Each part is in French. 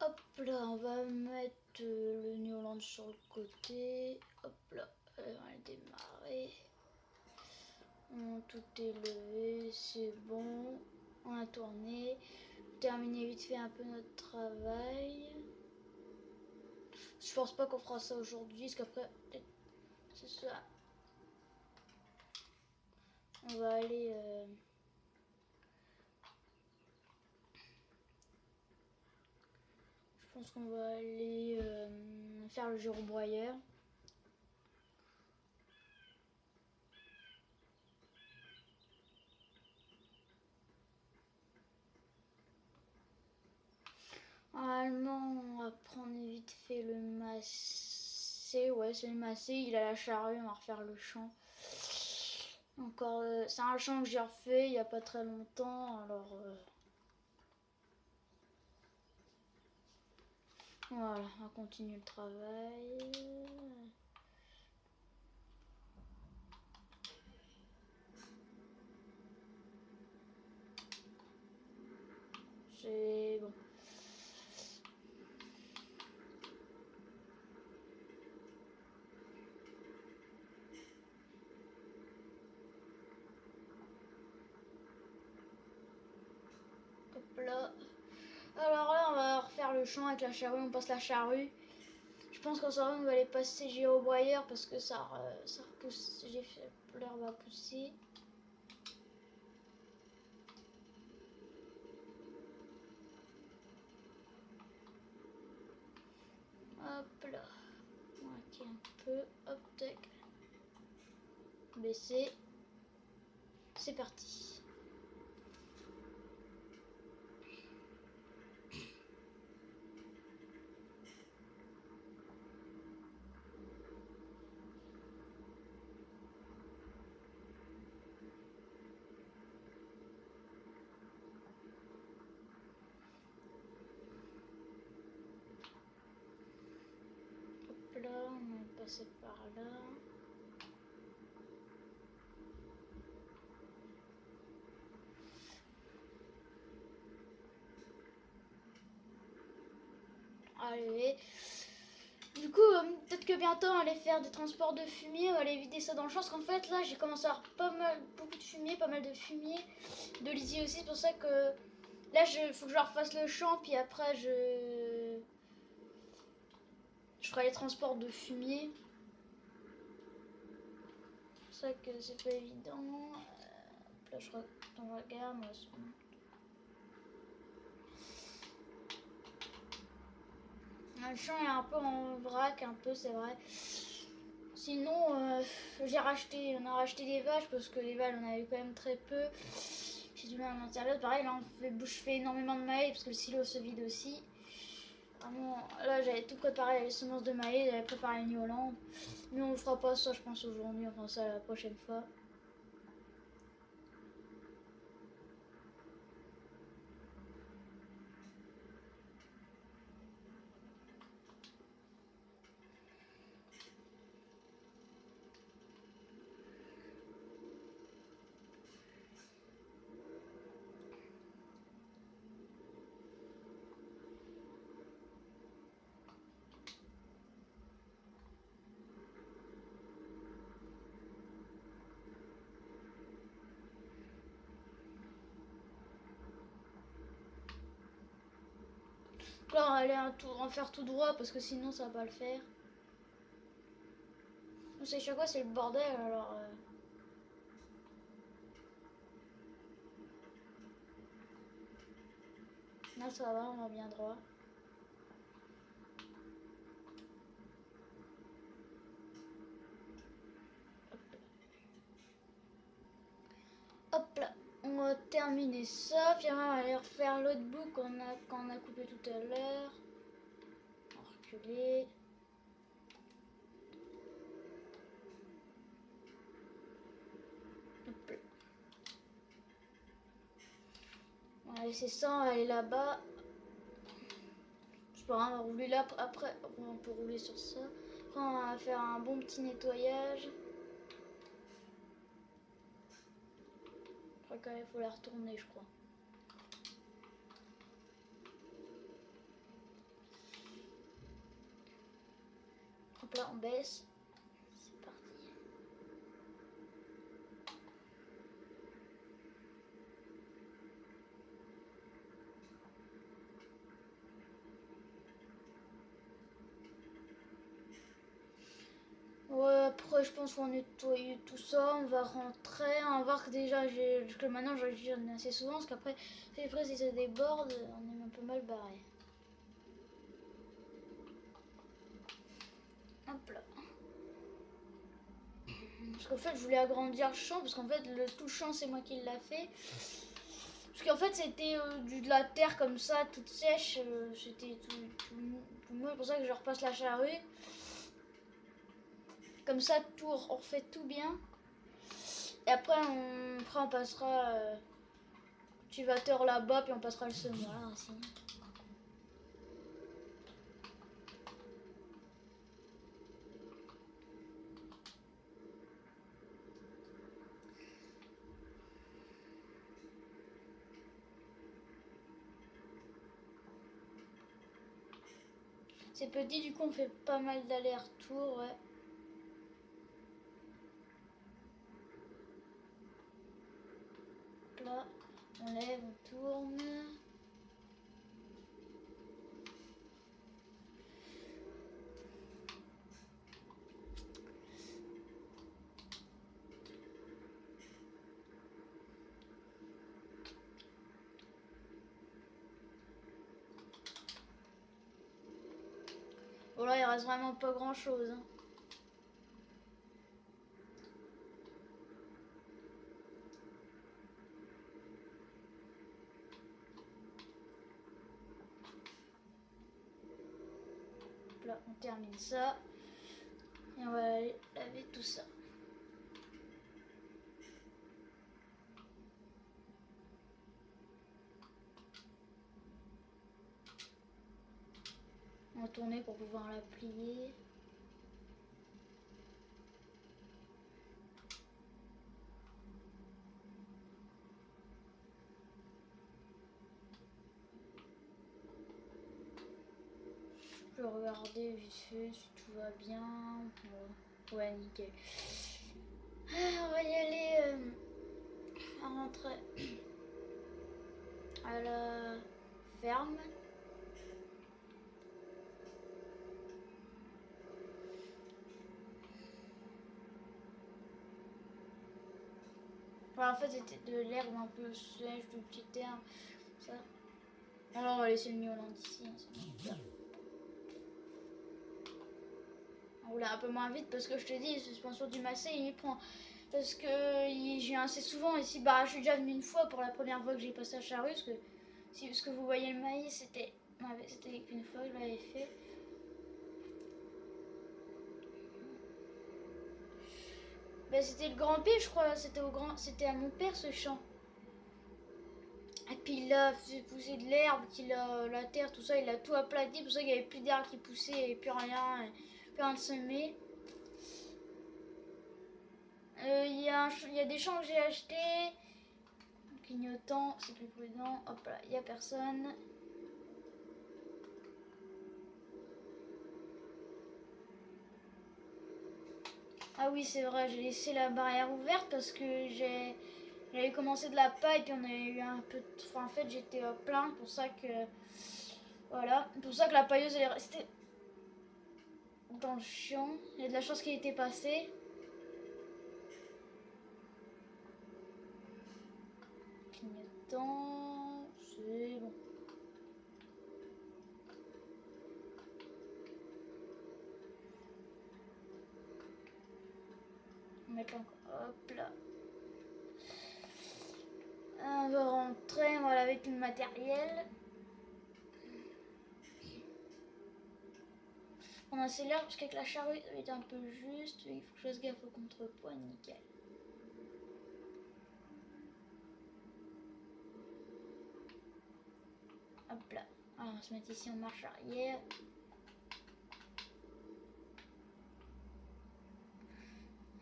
Hop là, on va mettre le New Holland sur le côté. Hop là, on va démarrer. Tout est levé, c'est bon. On a tourné. Terminer vite fait un peu notre travail. Je pense pas qu'on fera ça aujourd'hui, parce qu'après, c'est ça. On va aller... Je pense qu'on va aller faire le gyrobroyeur. Normalement, on va prendre vite fait le massé. Ouais, c'est le massé. Il a la charrue, on va refaire le champ. Encore, c'est un champ que j'ai refait il n'y a pas très longtemps. Alors, voilà, on va continuer le travail. C'est bon. Hop là. Alors là, on va refaire le champ avec la charrue. On passe la charrue. Je pense qu'en soirée, on va aller passer gyrobroyeur parce que ça repousse. J'ai fait l'herbe va pousser. Hop là. On va un peu. Hop, tac. Baisser. C'est parti. Hop là, on va passer par là. Allez. Du coup, peut-être que bientôt on va aller faire des transports de fumier, on va aller vider ça dans le champ. Parce qu'en fait, là, j'ai commencé à avoir beaucoup de fumier, pas mal de fumier. De lisier aussi, c'est pour ça que là, faut que je leur fasse le champ, puis après, je ferai les transports de fumier. C'est pour ça que c'est pas évident. Là, je regarde. Le champ est un peu en vrac, un peu, c'est vrai. Sinon, on a racheté des vaches parce que les vaches, on avait quand même très peu. J'ai du mal à l'intérieur. Pareil, là, je fais énormément de maïs parce que le silo se vide aussi. Vraiment, là, j'avais tout préparé, les semences de maïs, j'avais préparé le New Holland. Mais on ne fera pas ça, je pense, aujourd'hui, on fera ça la prochaine fois. Donc là, on va aller en faire tout droit parce que sinon, ça va pas le faire. C'est chaque fois, c'est le bordel, alors... Là, ça va, on va bien droit. Hop là, on va terminer ça, puis on va aller refaire l'autre bout qu'on a coupé tout à l'heure. On va reculer. Hop là. On va laisser ça, on va aller là-bas. C'est pas grave, on va rouler là, après on peut rouler sur ça. Après on va faire un bon petit nettoyage. Après quand même, il faut la retourner, je crois. Hop là, on baisse. C'est parti. Ouais, après je pense qu'on a nettoyé tout ça, on va rentrer, on va voir que déjà, que maintenant j'en ai assez souvent, parce qu'après, si ça déborde, on est un peu mal barré. Hop là. Parce qu'en fait je voulais agrandir le champ, parce qu'en fait tout le champ c'est moi qui l'a fait. Parce qu'en fait c'était de la terre comme ça, toute sèche, c'était tout mou, c'est pour ça que je repasse la charrue. Comme ça on refait tout bien. Et après on passera cultivateur là-bas, puis on passera le semoir aussi. C'est petit, du coup on fait pas mal d'allers-retours, ouais. Là, on lève, on tourne. Bon là il reste vraiment pas grand chose. Hein. Là on termine ça. Et on va aller laver tout ça. On va tourner pour pouvoir la plier. Je peux regarder vite fait si tout va bien. Bon. Ouais, nickel. On va y aller à rentrer à la ferme. Enfin, en fait c'était de l'herbe un peu sèche, du petit herbe, ça. Alors on va laisser le miolan d'ici, hein, on roule un peu moins vite parce que je te dis, suspension du Macé il y prend. Parce que j'ai assez souvent ici, bah je suis déjà venue une fois pour la première fois que j'ai passé à charrue, parce que si ce que vous voyez le maïs c'était qu'une fois que je l'avais fait. Bah, c'était le grand P je crois, c'était à mon père ce champ. Et puis il a fait pousser de l'herbe, la terre, tout ça, il a tout aplati, pour ça qu'il n'y avait plus d'herbe qui poussait, il n'y avait plus rien de semé. Il y a des champs que j'ai achetés. Clignotant, c'est plus prudent. Hop là, il n'y a personne. Ah oui, c'est vrai, j'ai laissé la barrière ouverte parce que j'avais commencé de la paille, puis on avait eu un peu de... Enfin, en fait, j'étais plein, pour ça que... Voilà, pour ça que la pailleuse, elle est restée dans le champ. Il y a de la chance qu'il était passé. Clignotant, c'est bon. On va mettre encore... Hop là. On va rentrer, on va laver tout le matériel. On accélère parce qu'avec la charrue, ça va être un peu juste. Il faut que je fasse gaffe au contrepoids, nickel. Hop là. Alors, on va se mettre ici en marche arrière.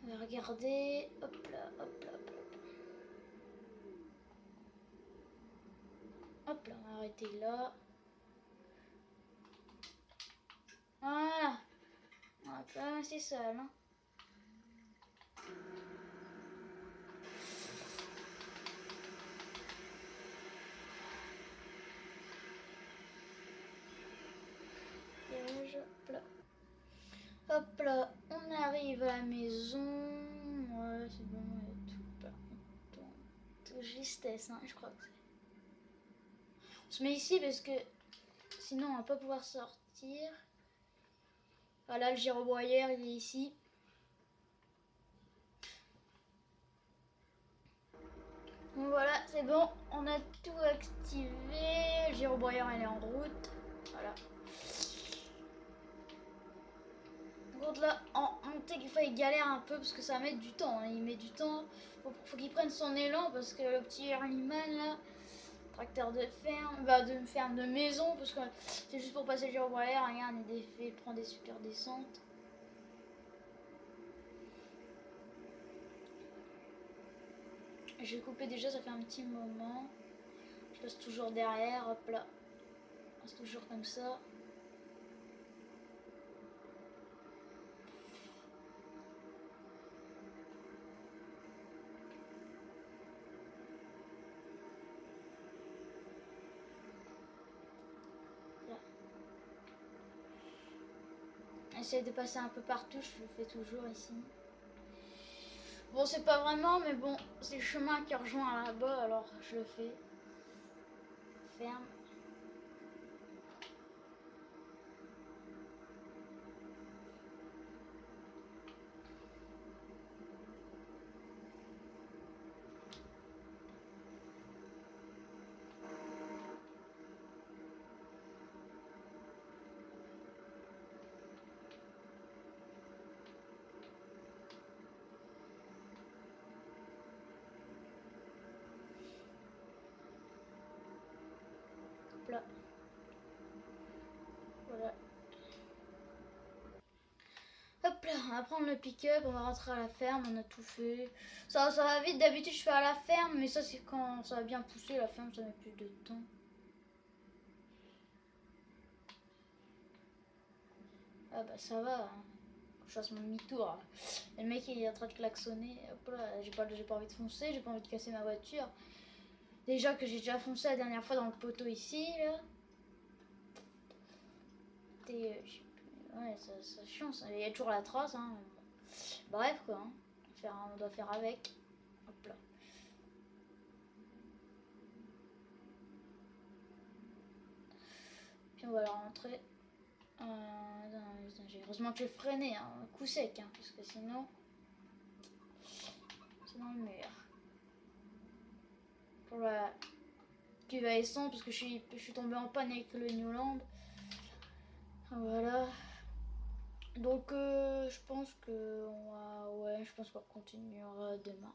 On va regarder. Hop là, hop là, hop là. Hop là, on va arrêter là. Voilà. Hop là. assez sale. Hein. Hop là. Hop là, on arrive à la maison. Ouais, c'est bon, il y a tout là. Tout justesse, hein, je crois que c'est. On se met ici parce que sinon on va pas pouvoir sortir. Voilà, le gyrobroyeur il est ici. Donc voilà, c'est bon, on a tout activé. Le gyrobroyeur elle est en route. Voilà. Par contre là, en montée, des fois il galère un peu parce que ça va mettre du temps. Hein. Il met du temps. Faut qu'il prenne son élan parce que le petit Earlyman là, tracteur de ferme de maison, parce que c'est juste pour passer le gyrobroyeur. Regarde, il prend des super descentes. Je vais couper déjà, ça fait un petit moment. Je passe toujours derrière, hop là. C'est toujours comme ça. Là. Essaye de passer un peu partout, je le fais toujours ici. Bon, c'est pas vraiment, mais bon, c'est le chemin qui rejoint là-bas, alors je le fais. Ferme. Hop là. Voilà. Hop là, on va prendre le pick-up, on va rentrer à la ferme, on a tout fait. Ça va vite, d'habitude je fais à la ferme, mais ça c'est quand ça va bien pousser, la ferme ça met plus de temps. Ah bah ça va, hein. Je fasse mon demi-tour. Et le mec il est en train de klaxonner, hop là, j'ai pas envie de foncer, j'ai pas envie de casser ma voiture. Déjà que j'ai déjà foncé la dernière fois dans le poteau ici, là. Ouais, ça chiant, ça. Il y a toujours la trace, hein. Bref, quoi. Hein. On doit faire avec. Hop là. Puis on va la rentrer. Heureusement que j'ai freiné, hein. Coup sec, hein, parce que sinon... C'est dans le mur. Pour la cuve à essence, parce que je suis tombée en panne avec le Newland. Voilà. Donc je pense que je pense qu'on continuera demain.